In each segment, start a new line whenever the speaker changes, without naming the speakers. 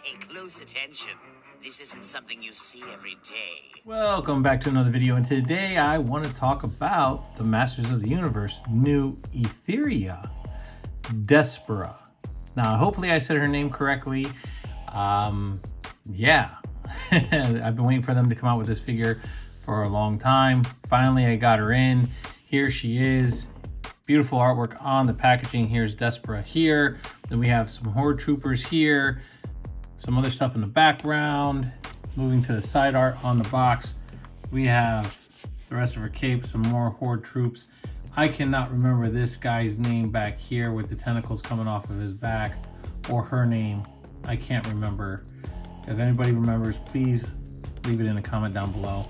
Pay close attention. This isn't something you see every day.
Welcome back to another video, and today I want to talk about the Masters of the Universe new Etheria Despara. Now, hopefully I said her name correctly. Yeah, I've been waiting for them to come out with this figure for a long time. Finally, I got her in. Here she is. Beautiful artwork on the packaging. Here's Despara here. Then we have some Horde Troopers here. Some other stuff in the background. Moving to the side art on the box, we have the rest of her cape, some more Horde troops. I cannot remember this guy's name back here with the tentacles coming off of his back, or her name. I can't remember. If anybody remembers, please leave it in a comment down below.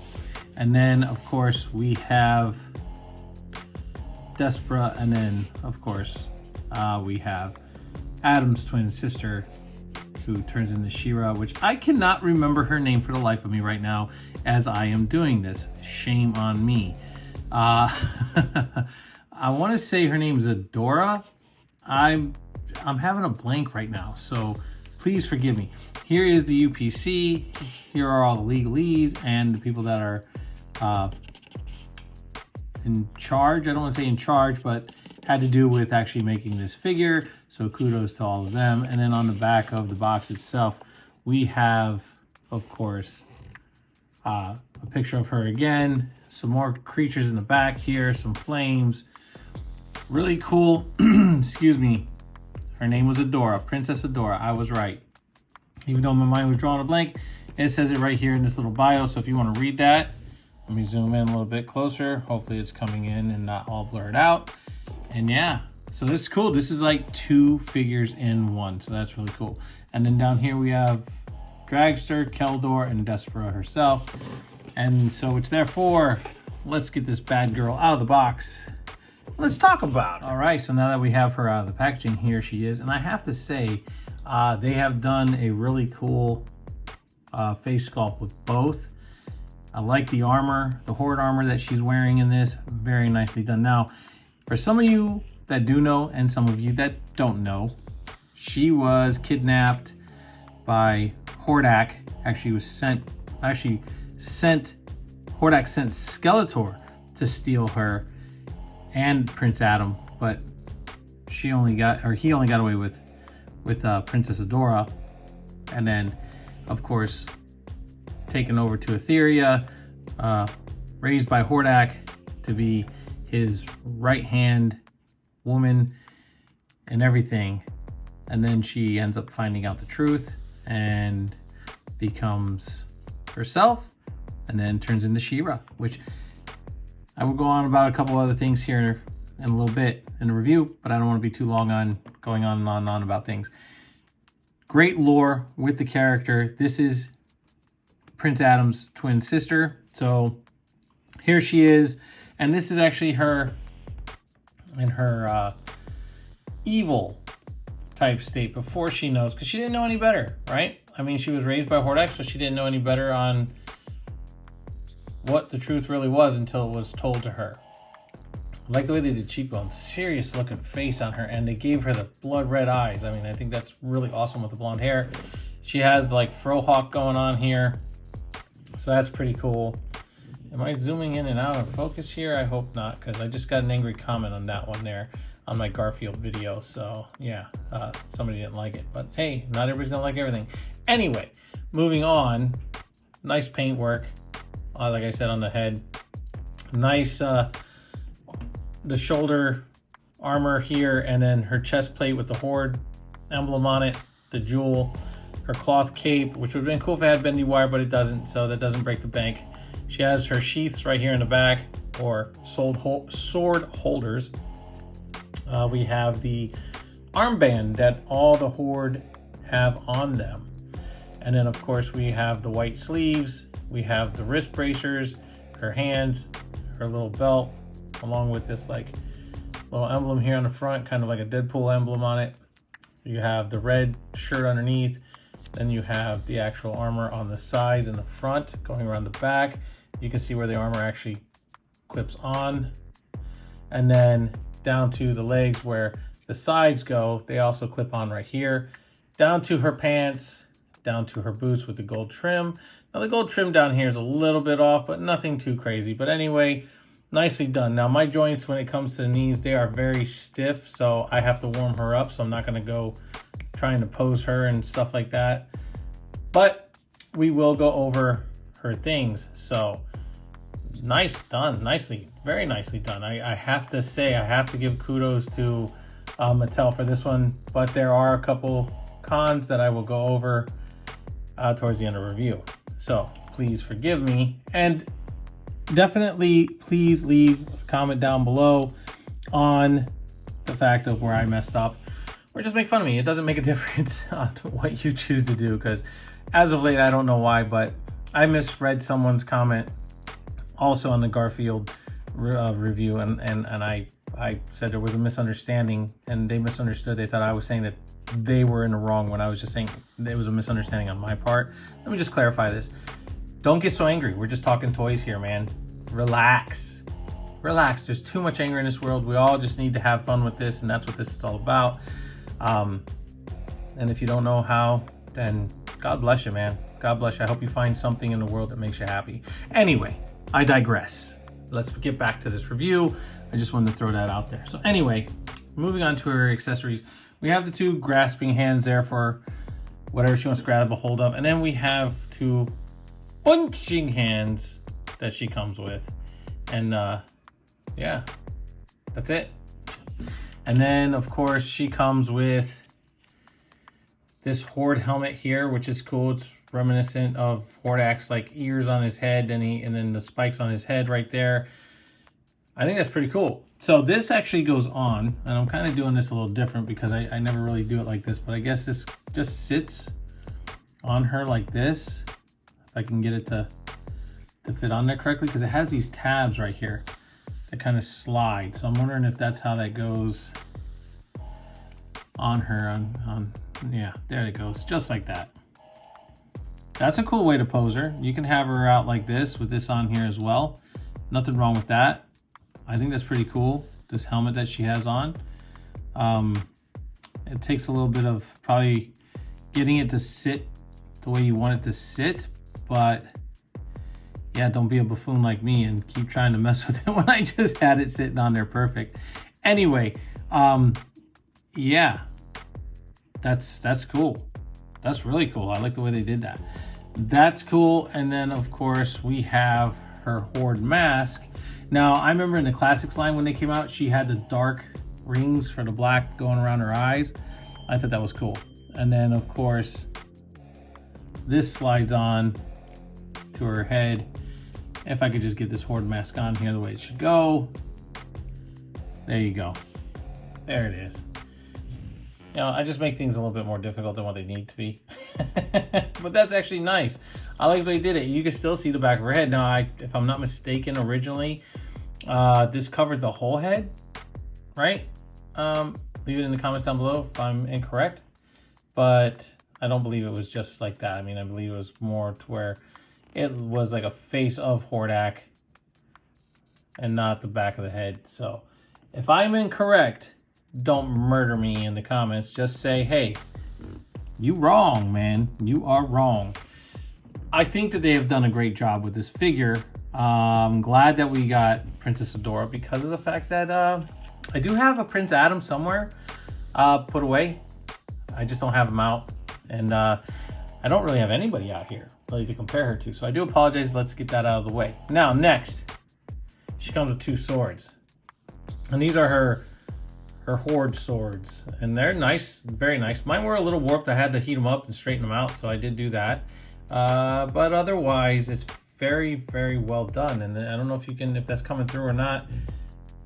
And then, of course, we have Despara, and then, of course, we have Adam's twin sister, who turns into She-Ra, which I cannot remember her name for the life of me right now as I am doing this. Shame on me. I want to say her name is Adora. I'm having a blank right now, so please forgive me. Here is the UPC. Here are all the legalese and the people that are in charge. I don't want to say in charge, but had to do with actually making this figure, so kudos to all of them. And then on the back of the box itself, we have, of course, a picture of her again, some more creatures in the back here, some flames, really cool. Excuse me, her name was Adora, Princess Adora. I was right, even though my mind was drawing a blank. It says it right here in this little bio, so if you want to read that, let me zoom in a little bit closer. Hopefully it's coming in and not all blurred out. And yeah, so this is cool. This is like two figures in one, so that's really cool. And then down here we have Dragster, Keldor, and Despara herself. And so it's therefore, let's get this bad girl out of the box. Let's talk about it. All right, so now that we have her out of the packaging, here she is. And I have to say, they have done a really cool face sculpt with both. I like the armor, the Horde armor that she's wearing in this. Very nicely done. Now, for some of you that do know and some of you that don't know, she was kidnapped by Hordak. Hordak sent Skeletor to steal her and Prince Adam, but he only got away with Princess Adora, and then of course taken over to Etheria, raised by Hordak to be his right-hand woman and everything. And then she ends up finding out the truth and becomes herself, and then turns into She-Ra, which I will go on about a couple other things here in a little bit in the review, but I don't want to be too long on going on and on and on about things. Great lore with the character. This is Prince Adam's twin sister. So here she is. And this is actually her in her evil type state before she knows, because she didn't know any better, right? I mean, she was raised by Hordak, so she didn't know any better on what the truth really was until it was told to her. I like the way they did cheekbones, serious looking face on her, and they gave her the blood red eyes. I mean, I think that's really awesome with the blonde hair. She has like frohawk going on here, so that's pretty cool. Am I zooming in and out of focus here? I hope not, because I just got an angry comment on that one there on my Garfield video. So yeah, somebody didn't like it. But hey, not everybody's gonna like everything. Anyway, moving on. Nice paint work, like I said, on the head. Nice, the shoulder armor here, and then her chest plate with the Horde emblem on it, the jewel. Her cloth cape, which would have been cool if it had bendy wire, but it doesn't, so that doesn't break the bank. She has her sheaths right here in the back, or sword holders. We have the armband that all the Horde have on them. And then, of course, we have the white sleeves. We have the wrist bracers, her hands, her little belt, along with this like little emblem here on the front, kind of like a Deadpool emblem on it. You have the red shirt underneath. Then you have the actual armor on the sides and the front going around the back. You can see where the armor actually clips on. And then down to the legs where the sides go, they also clip on right here. Down to her pants, down to her boots with the gold trim. Now the gold trim down here is a little bit off, but nothing too crazy. But anyway, nicely done. Now my joints, when it comes to the knees, they are very stiff, so I have to warm her up. So I'm not going to go trying to pose her and stuff like that. But we will go over her things. So nice done, very nicely done. I have to say, I have to give kudos to Mattel for this one, but there are a couple cons that I will go over towards the end of the review. So please forgive me, and definitely please leave a comment down below on the fact of where I messed up, or just make fun of me. It doesn't make a difference on what you choose to do, because as of late, I don't know why, but I misread someone's comment also on the Garfield review, and I said there was a misunderstanding, and they misunderstood. They thought I was saying that they were in the wrong when I was just saying there was a misunderstanding on my part. Let me just clarify this. Don't get so angry. We're just talking toys here, man. Relax. Relax. There's too much anger in this world. We all just need to have fun with this, and that's what this is all about. And if you don't know how, then God bless you, man. God bless you. I hope you find something in the world that makes you happy. Anyway, I digress. Let's get back to this review. I just wanted to throw that out there. So anyway, moving on to her accessories. We have the two grasping hands there for whatever she wants to grab a hold of. And then we have two punching hands that she comes with. And yeah, that's it. And then of course she comes with this Horde helmet here, which is cool. It's reminiscent of Hordak's like ears on his head, and then the spikes on his head right there. I think that's pretty cool. So this actually goes on, and I'm kind of doing this a little different because I never really do it like this, but I guess this just sits on her like this. If I can get it to fit on there correctly, because it has these tabs right here that kind of slide. So I'm wondering if that's how that goes on her. Yeah, there it goes, just like that. That's a cool way to pose her. You can have her out like this with this on here as well. Nothing wrong with that. I think that's pretty cool, this helmet that she has on. It takes a little bit of probably getting it to sit the way you want it to sit, but yeah, don't be a buffoon like me and keep trying to mess with it when I just had it sitting on there perfect. Anyway, yeah, that's cool. That's really cool. I like the way they did that. That's cool. And then of course we have her Horde mask. Now I remember in the Classics line when they came out, she had the dark rings for the black going around her eyes. I thought that was cool. And then of course this slides on to her head. If I could just get this Horde mask on here the way it should go. There you go. There it is. You know, I just make things a little bit more difficult than what they need to be. But that's actually nice. I like the way they did it. You can still see the back of her head. Now, if I'm not mistaken, originally, this covered the whole head, right? Leave it in the comments down below if I'm incorrect. But I don't believe it was just like that. I mean, I believe it was more to where it was like a face of Hordak and not the back of the head. So if I'm incorrect, don't murder me in the comments. Just say, hey, you wrong, man. You are wrong. I think that they have done a great job with this figure. I'm glad that we got Princess Adora because of the fact that I do have a Prince Adam somewhere put away. I just don't have him out. And I don't really have anybody out here really to compare her to. So I do apologize. Let's get that out of the way. Now, next, she comes with two swords. And these are her Horde swords, and they're nice, very nice. Mine were a little warped. I had to heat them up and straighten them out, so I did do that. But otherwise, it's very, very well done. And I don't know if that's coming through or not,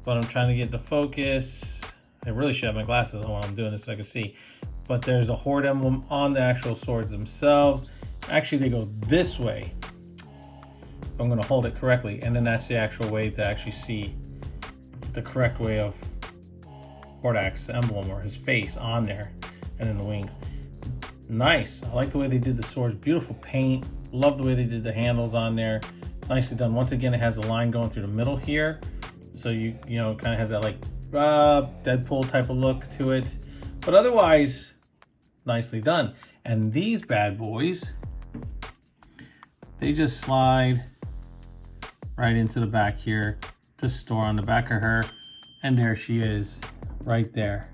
but I'm trying to get the focus. I really should have my glasses on while I'm doing this so I can see. But there's a Horde emblem on the actual swords themselves. Actually, they go this way. I'm going to hold it correctly, and then that's the actual way to actually see the correct way of Hordak's emblem or his face on there, and then the wings. Nice. I like the way they did the swords. Beautiful paint. Love the way they did the handles on there. Nicely done. Once again, it has a line going through the middle here, so you know it kind of has that like Deadpool type of look to it. But otherwise, nicely done. And these bad boys, they just slide right into the back here to store on the back of her. And there she is, right there.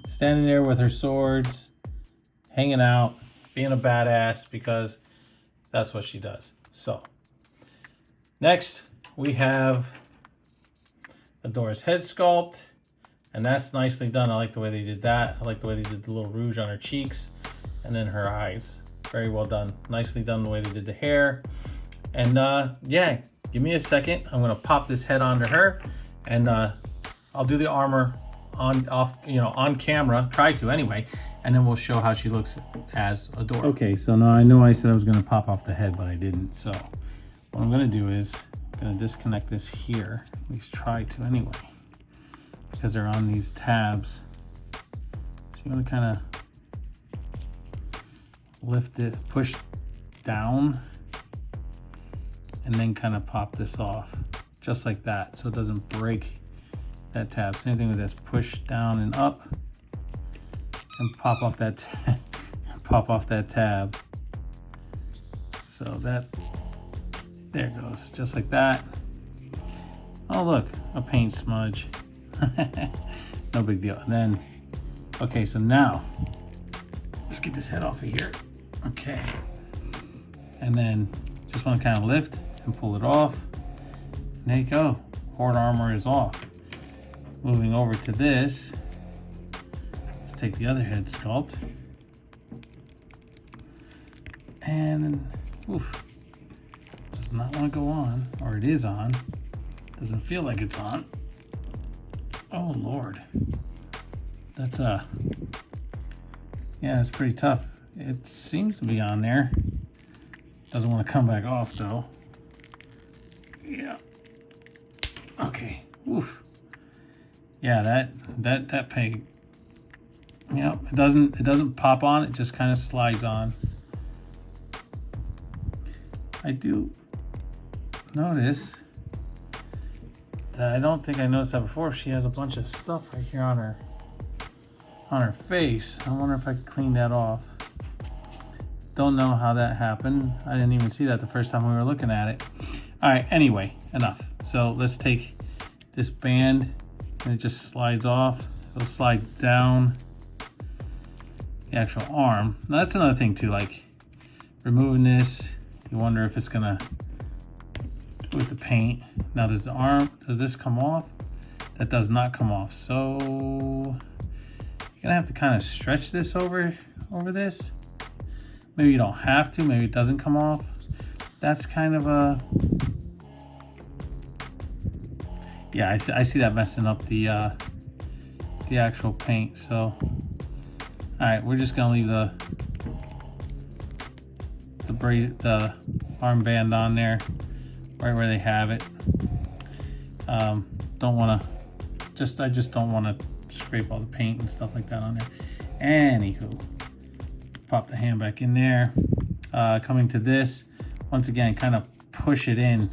Standing there with her swords, hanging out, being a badass, because that's what she does. So, next we have Adora's head sculpt. And that's nicely done. I like the way they did that. I like the way they did the little rouge on her cheeks and then her eyes. Very well done. Nicely done the way they did the hair. And yeah, give me a second. I'm gonna pop this head onto her, and I'll do the armor on camera. Try to anyway, and then we'll show how she looks as Adora. Okay, so now I know I said I was gonna pop off the head, but I didn't. So what I'm gonna do is I'm gonna disconnect this here. At least try to anyway, because they're on these tabs. So you want to kind of lift it, push down, and then kind of pop this off, just like that, so it doesn't break that tab. Same thing with this, push down and up, and pop off that tab. So that, there it goes, just like that. Oh look, a paint smudge. No big deal. And then, okay, so now let's get this head off of here. Okay, and then just want to kind of lift and pull it off. And there you go, horde armor is off. Moving over to this, let's take the other head sculpt, and oof, does not want to go on, or it is on. Doesn't feel like it's on. Oh Lord, that's yeah, it's pretty tough. It seems to be on there. Doesn't want to come back off though. Yeah. Okay. Oof. Yeah, that peg. Yeah, it doesn't pop on. It just kind of slides on. I do notice that I don't think I noticed that before. She has a bunch of stuff right here on her face. I wonder if I could clean that off. Don't know how that happened. I didn't even see that the first time we were looking at it. All right, anyway, enough. So let's take this band, and it just slides off. It'll slide down the actual arm. Now that's another thing too, like removing this, you wonder if it's gonna do with the paint. Now does this come off? That does not come off. So you're gonna have to kind of stretch this over this. Maybe you don't have to, maybe it doesn't come off. That's kind of a, yeah, I see that messing up the actual paint. So, all right, we're just gonna leave the armband on there, right where they have it. Don't want to, I just don't want to scrape all the paint and stuff like that on there. Anywho, pop the hand back in there. Coming to this, once again, kind of push it in,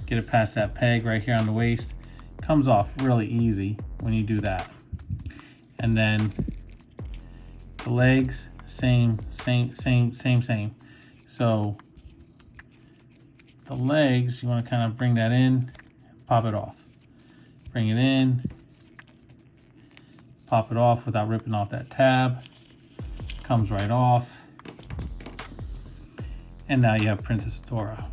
get it past that peg right here on the waist. Comes off really easy when you do that. And then the legs, same. So the legs, you want to kind of bring that in, pop it off. Bring it in, pop it off without ripping off that tab. Comes right off. And now you have Princess Etheria.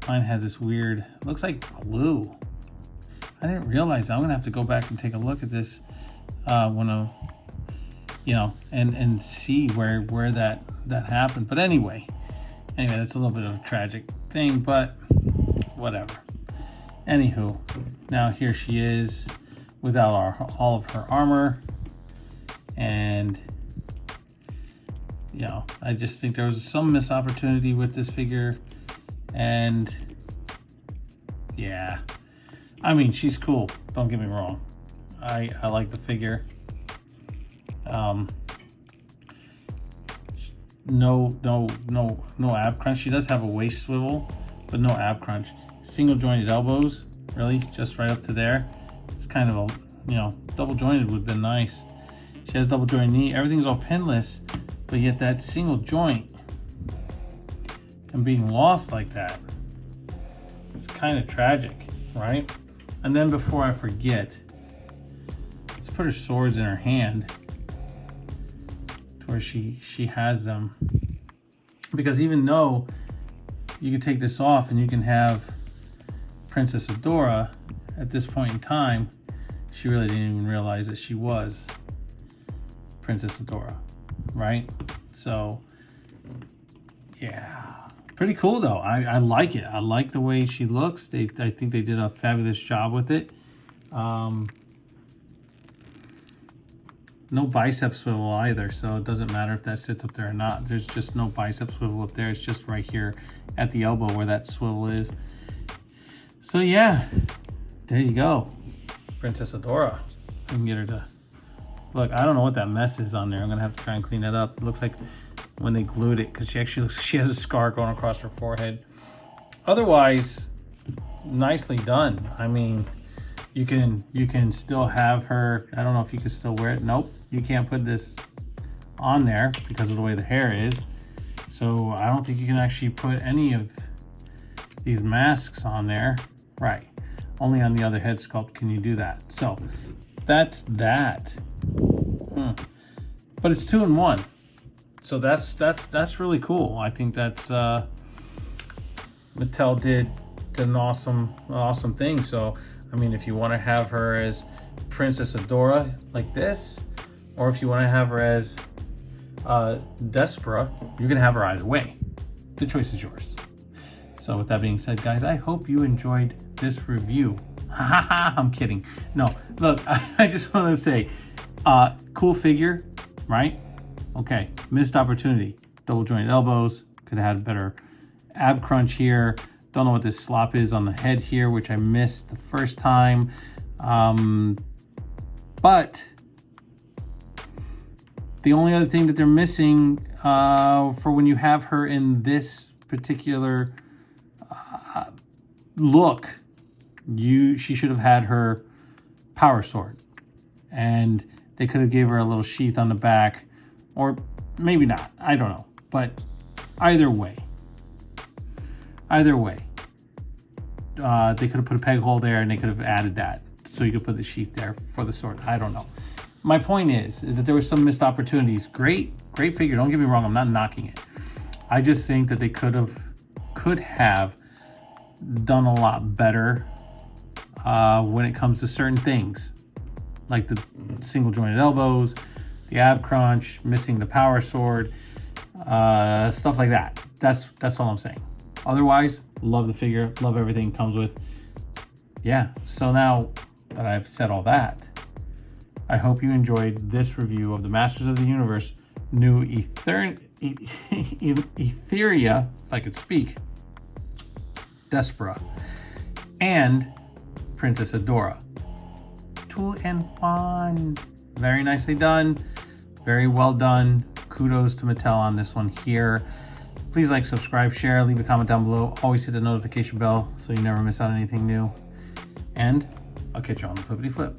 Mine has this weird, looks like glue. I didn't realize that. I'm gonna have to go back and take a look at this and see where that happened. But anyway, that's a little bit of a tragic thing, but whatever. Anywho, now here she is without all of her armor. And I just think there was some missed opportunity with this figure. And yeah, I mean, she's cool, don't get me wrong. I like the figure. No ab crunch. She does have a waist swivel, but no ab crunch. Single jointed elbows, really, just right up to there. It's kind of a, double jointed would have been nice. She has double jointed knee. Everything's all pinless, but yet that single joint and being lost like that, it's kind of tragic, right? And then before I forget, let's put her swords in her hand to where she has them. Because even though you could take this off and you can have Princess Etheria, at this point in time, she really didn't even realize that she was Princess Etheria, right? So, yeah. Pretty cool, though. I like it. I like the way she looks. I think they did a fabulous job with it. No bicep swivel either, so it doesn't matter if that sits up there or not. There's just no bicep swivel up there. It's just right here at the elbow where that swivel is. So, yeah. There you go. Princess Etheria. I can get her to... Look, I don't know what that mess is on there. I'm going to have to try and clean that up. It looks like when they glued it, because she has a scar going across her forehead. Otherwise, nicely done. I mean, you can still have her... I don't know if you can still wear it. Nope. You can't put this on there because of the way the hair is. So I don't think you can actually put any of these masks on there. Right. Only on the other head sculpt can you do that. So that's that. But it's 2-in-1. So that's really cool. I think that's Mattel did an awesome thing. So I mean, if you want to have her as Princess Etheria like this, or if you want to have her as Despara, you can have her either way. The choice is yours. So with that being said, guys, I hope you enjoyed this review. I'm kidding. No, look, I just want to say, cool figure, right? Okay, missed opportunity. Double jointed elbows. Could have had a better ab crunch here. Don't know what this slop is on the head here, which I missed the first time. But the only other thing that they're missing for when you have her in this particular look, she should have had her power sword, and they could have gave her a little sheath on the back, or maybe not. I don't know, but either way, they could have put a peg hole there, and they could have added that so you could put the sheath there for the sword. I don't know. My point is that there were some missed opportunities. Great figure. Don't get me wrong. I'm not knocking it. I just think that they could have done a lot better when it comes to certain things, like the single jointed elbows, the ab crunch, missing the power sword, stuff like that. That's all I'm saying. Otherwise, love the figure, love everything it comes with. Yeah, so now that I've said all that, I hope you enjoyed this review of the Masters of the Universe new Etheria, if I could speak, Despara, and Princess Etheria. 2-in-1. Very nicely done. Very well done. Kudos to Mattel on this one here. Please like, subscribe, share, leave a comment down below. Always hit the notification bell so you never miss out on anything new. And I'll catch you on the flippity flip.